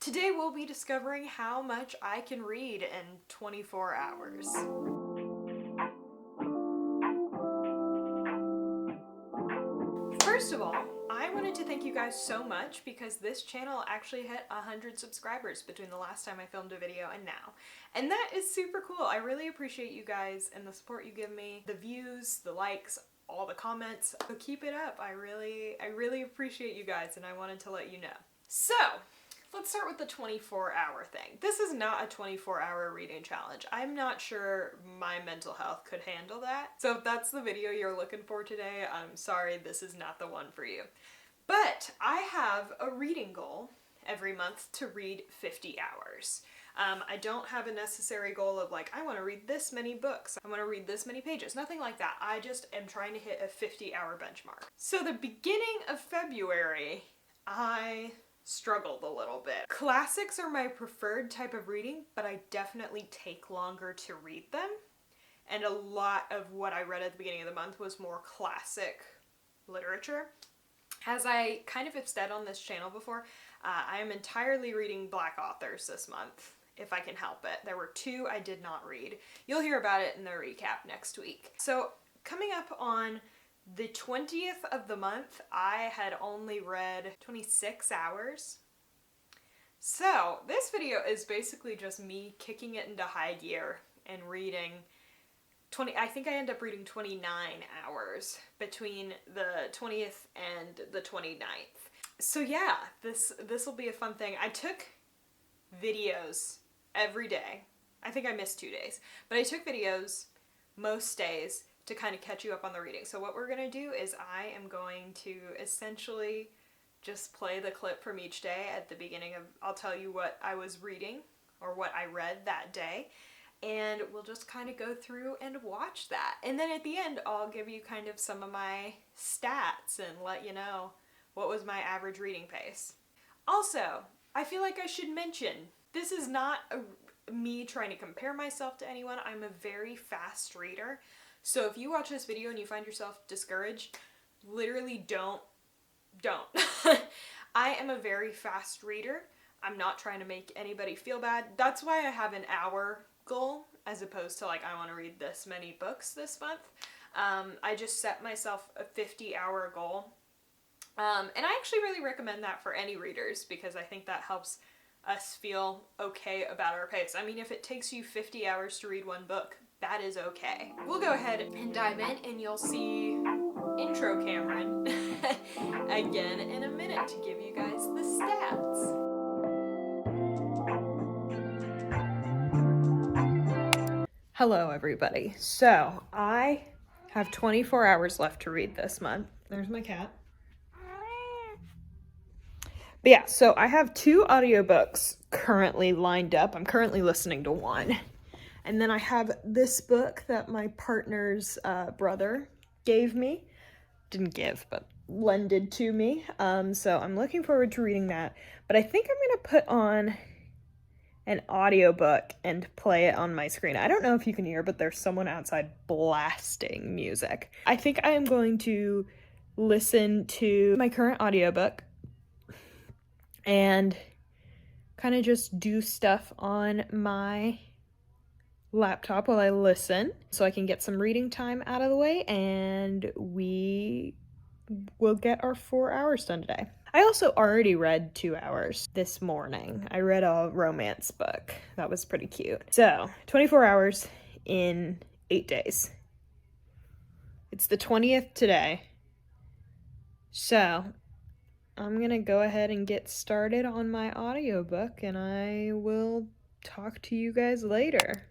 Today we'll be discovering how much I can read in 24 hours. First of all, I wanted to thank you guys so much because this channel actually hit 100 subscribers between the last time I filmed a video and now. And that is super cool. I really appreciate you guys and the support you give me, the views, the likes, all the comments. So keep it up. I really appreciate you guys and I wanted to let you know. So, let's start with the 24-hour thing. This is not a 24-hour reading challenge. I'm not sure my mental health could handle that. So if that's the video you're looking for today, I'm sorry, this is not the one for you. But I have a reading goal every month to read 50 hours. I don't have a necessary goal of like, I want to read this many books, I want to read this many pages, nothing like that. I just am trying to hit a 50-hour benchmark. So the beginning of February, I struggled a little bit. Classics are my preferred type of reading, but I definitely take longer to read them. And a lot of what I read at the beginning of the month was more classic literature. As I kind of have said on this channel before, I am entirely reading Black authors this month, if I can help it. There were 2 I did not read. You'll hear about it in the recap next week. So coming up on the 20th of the month, I had only read 26 hours. So this video is basically just me kicking it into high gear and reading I think I end up reading 29 hours between the 20th and the 29th. So yeah, this will be a fun thing. I took videos every day. I think I missed 2 days, but I took videos most days to kind of catch you up on the reading. So what we're going to do is I am going to essentially just play the clip from each day at the beginning of, I'll tell you what I was reading or what I read that day, and we'll just kind of go through and watch that. And then at the end, I'll give you kind of some of my stats and let you know what was my average reading pace. Also, I feel like I should mention, this is not me trying to compare myself to anyone. I'm a very fast reader. So if you watch this video and you find yourself discouraged, literally don't. I am a very fast reader. I'm not trying to make anybody feel bad. That's why I have an hour goal as opposed to like, I want to read this many books this month. I just set myself a 50-hour goal. And I actually really recommend that for any readers because I think that helps us feel okay about our pace. I mean, if it takes you 50 hours to read one book, that is okay. We'll go ahead and dive in and you'll see intro Cameron again in a minute to give you guys the stats. Hello everybody. So I have 24 hours left to read this month. There's my cat. But yeah, so I have 2 audiobooks currently lined up. I'm currently listening to one. And then I have this book that my partner's brother gave me. Didn't give, but lended to me. So I'm looking forward to reading that. But I think I'm going to put on an audiobook and play it on my screen. I don't know if you can hear, but there's someone outside blasting music. I think I am going to listen to my current audiobook and kind of just do stuff on my laptop while I listen so I can get some reading time out of the way and we will get our 4 hours done today. I also already read 2 hours this morning. I read a romance book. That was pretty cute. So 24 hours in 8 days. It's the 20th today. So I'm gonna go ahead and get started on my audiobook and I will talk to you guys later.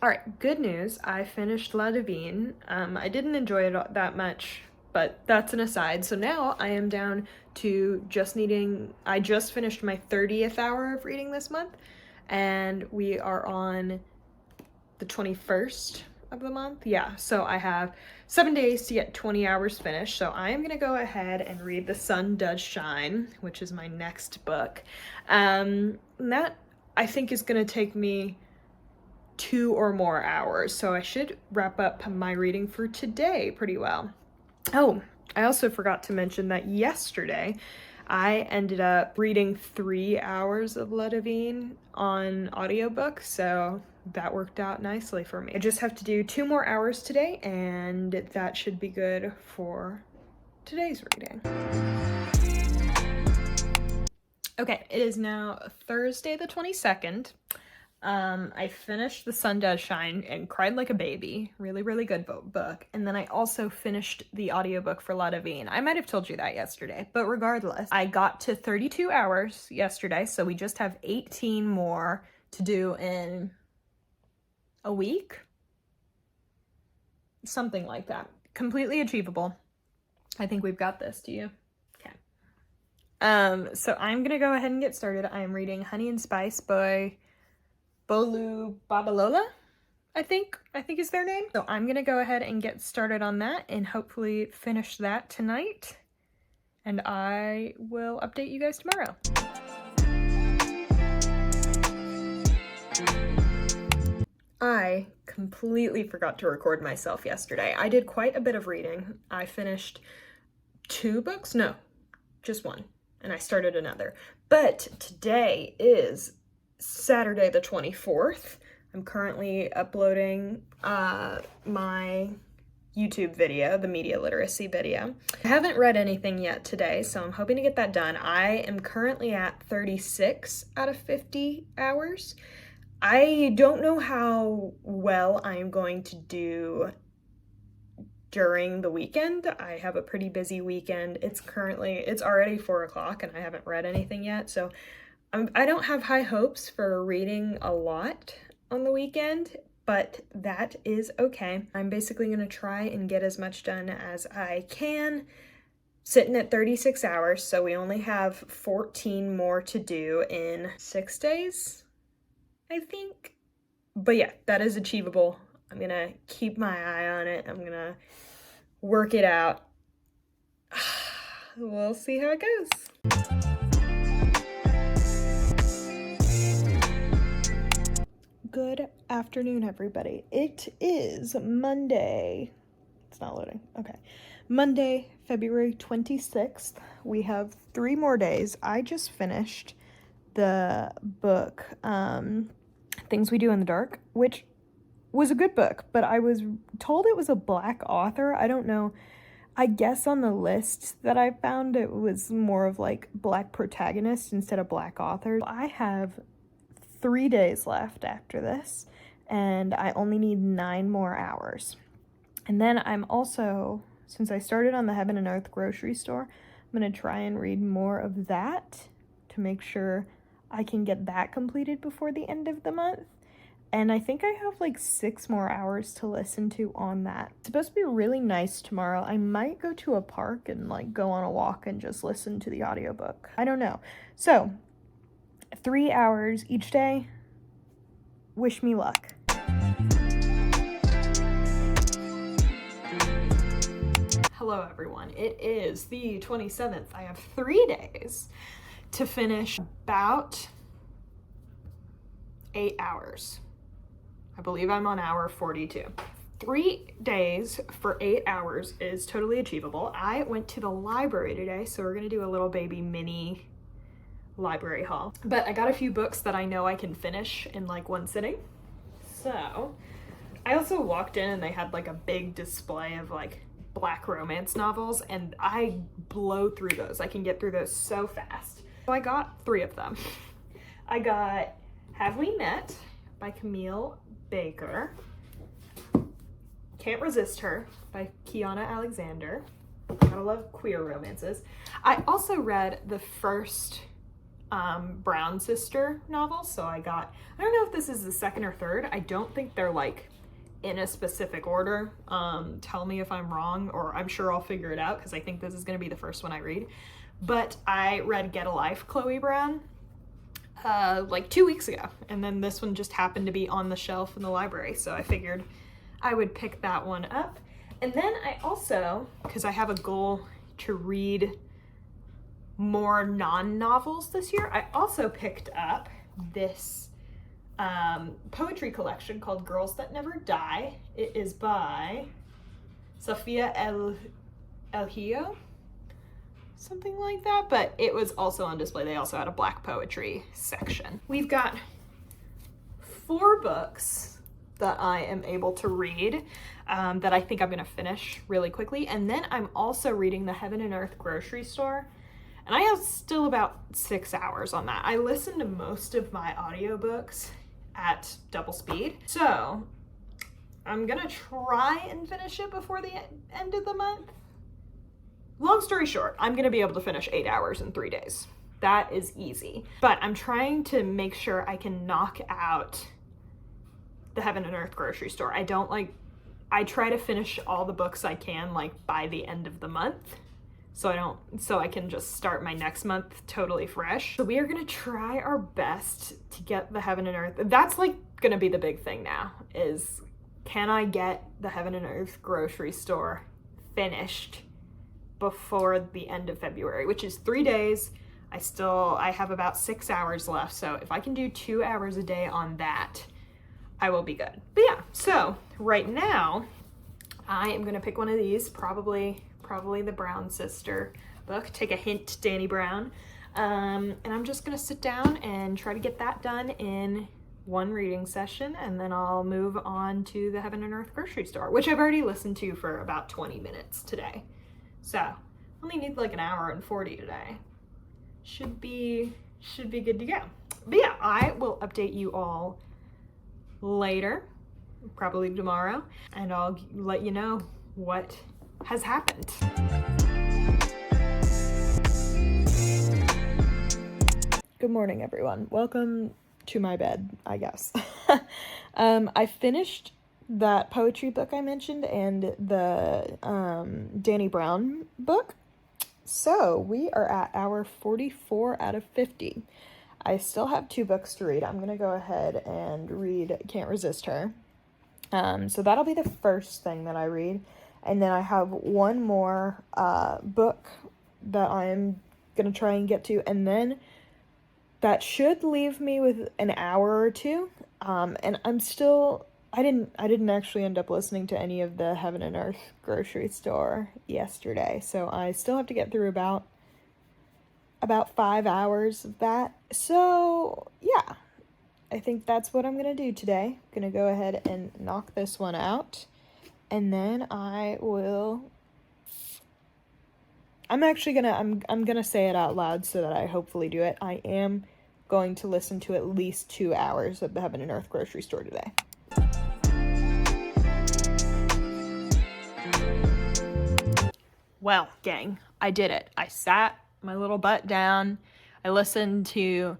Alright, good news. I finished La Divine. I didn't enjoy it that much, but that's an aside. So now I am down to I just finished my 30th hour of reading this month, and we are on the 21st of the month. Yeah, so I have 7 days to get 20 hours finished. So I am gonna go ahead and read The Sun Does Shine, which is my next book. And that I think is gonna take me 2 or more hours. So I should wrap up my reading for today pretty well. Oh, I also forgot to mention that yesterday I ended up reading 3 hours of Ludovine on audiobook, so that worked out nicely for me. I just have to do 2 more hours today, and that should be good for today's reading. Okay, it is now Thursday the 22nd. I finished The Sun Does Shine and cried like a baby. Really, really good book. And then I also finished the audiobook for Ludovine. I might have told you that yesterday, but regardless, I got to 32 hours yesterday, so we just have 18 more to do in a week? Something like that. Completely achievable. I think we've got this, do you? Okay. So I'm gonna go ahead and get started. I am reading Honey and Spice by Bolu Babalola, I think is their name. So I'm gonna go ahead and get started on that and hopefully finish that tonight. And I will update you guys tomorrow. I completely forgot to record myself yesterday. I did quite a bit of reading. I finished 2 books? No, just 1. And I started another. But today is Saturday the 24th. I'm currently uploading my YouTube video, the media literacy video. I haven't read anything yet today, so I'm hoping to get that done. I am currently at 36 out of 50 hours. I don't know how well I'm going to do during the weekend. I have a pretty busy weekend. It's already 4 o'clock and I haven't read anything yet, so I don't have high hopes for reading a lot on the weekend, but that is okay. I'm basically gonna try and get as much done as I can, sitting at 36 hours, so we only have 14 more to do in 6 days, I think. But yeah, that is achievable. I'm gonna keep my eye on it. I'm gonna work it out. We'll see how it goes. Good afternoon, everybody. It is Monday. It's not loading. Okay. Monday, February 26th. We have 3 more days. I just finished the book, Things We Do in the Dark, which was a good book, but I was told it was a Black author. I don't know. I guess on the list that I found, it was more of like Black protagonist instead of Black author. I have 3 days left after this, and I only need 9 more hours. And then I'm also, since I started on the Heaven and Earth grocery store, I'm going to try and read more of that to make sure I can get that completed before the end of the month. And I think I have like 6 more hours to listen to on that. It's supposed to be really nice tomorrow. I might go to a park and like go on a walk and just listen to the audiobook. I don't know. So 3 hours each day. Wish me luck. Hello everyone. It is the 27th. I have 3 days to finish about 8 hours. I believe I'm on hour 42. 3 days for 8 hours is totally achievable. I went to the library today, so we're gonna do a little baby mini library haul. But I got a few books that I know I can finish in like one sitting. So I also walked in and they had like a big display of like Black romance novels, and I blow through those. I can get through those so fast. So I got 3 of them. I got Have We Met by Camille Baker, Can't Resist Her by Kiana Alexander. Gotta love queer romances. I also read the first Brown Sister novel, so I don't know if this is the second or third. I don't think they're like in a specific order. Tell me if I'm wrong, or I'm sure I'll figure it out because I think this is gonna be the first one I read. But I read Get a Life, Chloe Brown, like 2 weeks ago, and then this one just happened to be on the shelf in the library, so I figured I would pick that one up. And then I also, because I have a goal to read more non-novels this year, I also picked up this poetry collection called Girls That Never Die. It is by Safia El El Hio, something like that, but it was also on display. They also had a black poetry section. We've got 4 books that I am able to read that I think I'm gonna finish really quickly. And then I'm also reading The Heaven and Earth Grocery Store. And I have still about 6 hours on that. I listen to most of my audiobooks at double speed. So I'm gonna try and finish it before the end of the month. Long story short, I'm gonna be able to finish 8 hours in 3 days. That is easy. But I'm trying to make sure I can knock out The Heaven and Earth Grocery Store. I try to finish all the books I can like by the end of the month. So I can just start my next month totally fresh. So we are gonna try our best to get The Heaven and Earth. That's like gonna be the big thing now, is can I get The Heaven and Earth Grocery Store finished before the end of February, which is 3 days. I have about 6 hours left. So if I can do 2 hours a day on that, I will be good. But yeah, so right now I am gonna pick one of these, probably the Brown Sister book. Take a hint, Dani Brown. And I'm just gonna sit down and try to get that done in one reading session, and then I'll move on to The Heaven and Earth Grocery Store, which I've already listened to for about 20 minutes today. So I only need like an hour and 40 today. Should be good to go. But yeah, I will update you all later, probably tomorrow, and I'll let you know what has happened. Good morning, everyone. Welcome to my bed, I guess. I finished that poetry book I mentioned and the Dani Brown book. So we are at hour 44 out of 50. I still have 2 books to read. I'm going to go ahead and read Can't Resist Her. So that'll be the first thing that I read. And then I have one more book that I'm going to try and get to. And then that should leave me with an hour or 2. And I didn't actually end up listening to any of the Heaven and Earth Grocery Store yesterday. So I still have to get through about 5 hours of that. So yeah, I think that's what I'm going to do today. I'm going to go ahead and knock this one out. And then I'm gonna say it out loud so that I hopefully do it. I am going to listen to at least 2 hours of the Heaven and Earth Grocery Store today. Well, gang, I did it. I sat my little butt down. I listened to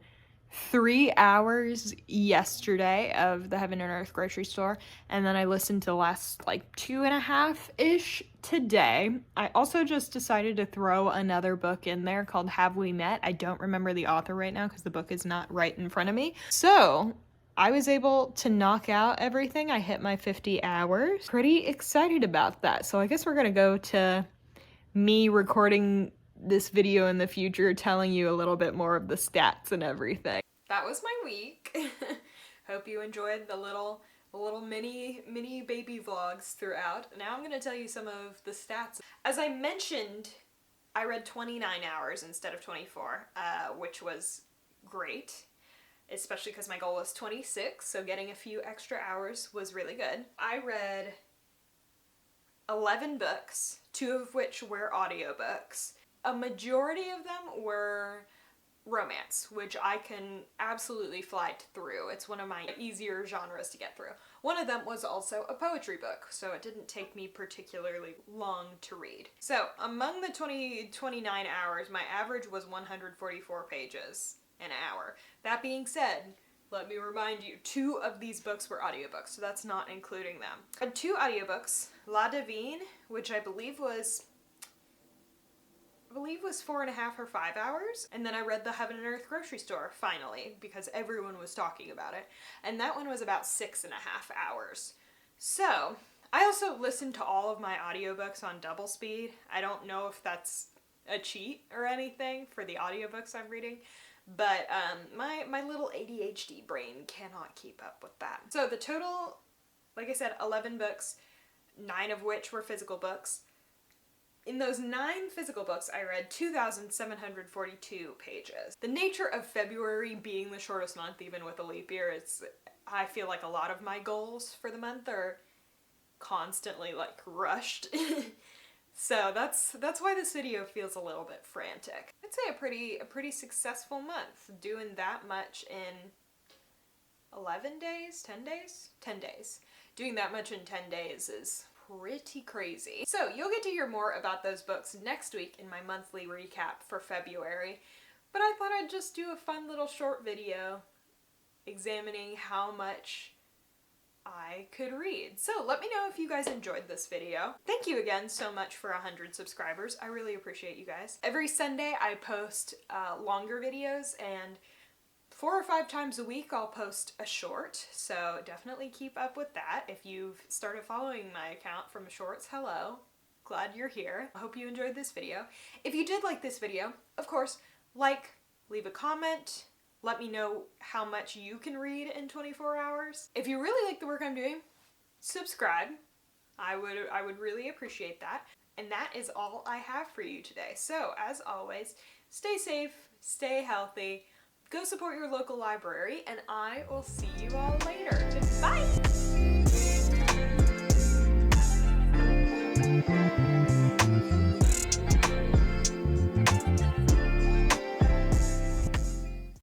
3 hours yesterday of the Heaven and Earth Grocery Store, and then I listened to the last 2.5-ish today. I also just decided to throw another book in there called Have We Met? I don't remember the author right now because the book is not right in front of me. So I was able to knock out everything. I hit my 50 hours. Pretty excited about that. So I guess we're gonna go to me recording this video in the future, telling you a little bit more of the stats and everything. That was my week. Hope you enjoyed the little mini baby vlogs throughout. Now I'm gonna tell you some of the stats. As I mentioned, I read 29 hours instead of 24, which was great, especially because my goal was 26, so getting a few extra hours was really good. I read 11 books, 2 of which were audiobooks. A majority of them were romance, which I can absolutely fly through. It's one of my easier genres to get through. One of them was also a poetry book, so it didn't take me particularly long to read. So among the 29 hours, my average was 144 pages an hour. That being said, let me remind you, 2 of these books were audiobooks, so that's not including them. I had 2 audiobooks, La Divine, which I believe was 4.5 or 5 hours. And then I read The Heaven and Earth Grocery Store, finally, because everyone was talking about it. And that one was about 6.5 hours. So, I also listened to all of my audiobooks on double speed. I don't know if that's a cheat or anything for the audiobooks I'm reading, but my little ADHD brain cannot keep up with that. So the total, like I said, 11 books, 9 of which were physical books. In those 9 physical books, I read 2,742 pages. The nature of February being the shortest month, even with a leap year, I feel like a lot of my goals for the month are constantly like rushed. So that's why this video feels a little bit frantic. I'd say a pretty successful month. Doing that much in 11 days? 10 days? 10 days. Doing that much in 10 days is pretty crazy. So you'll get to hear more about those books next week in my monthly recap for February, but I thought I'd just do a fun little short video examining how much I could read. So let me know if you guys enjoyed this video. Thank you again so much for 100 subscribers. I really appreciate you guys. Every Sunday I post longer videos, and 4 or 5 times a week I'll post a short, so definitely keep up with that. If you've started following my account from shorts, hello. Glad you're here. I hope you enjoyed this video. If you did like this video, of course, leave a comment, let me know how much you can read in 24 hours. If you really like the work I'm doing, subscribe. I would really appreciate that. And that is all I have for you today. So, as always, stay safe, stay healthy, go support your local library, and I will see you all later. Bye!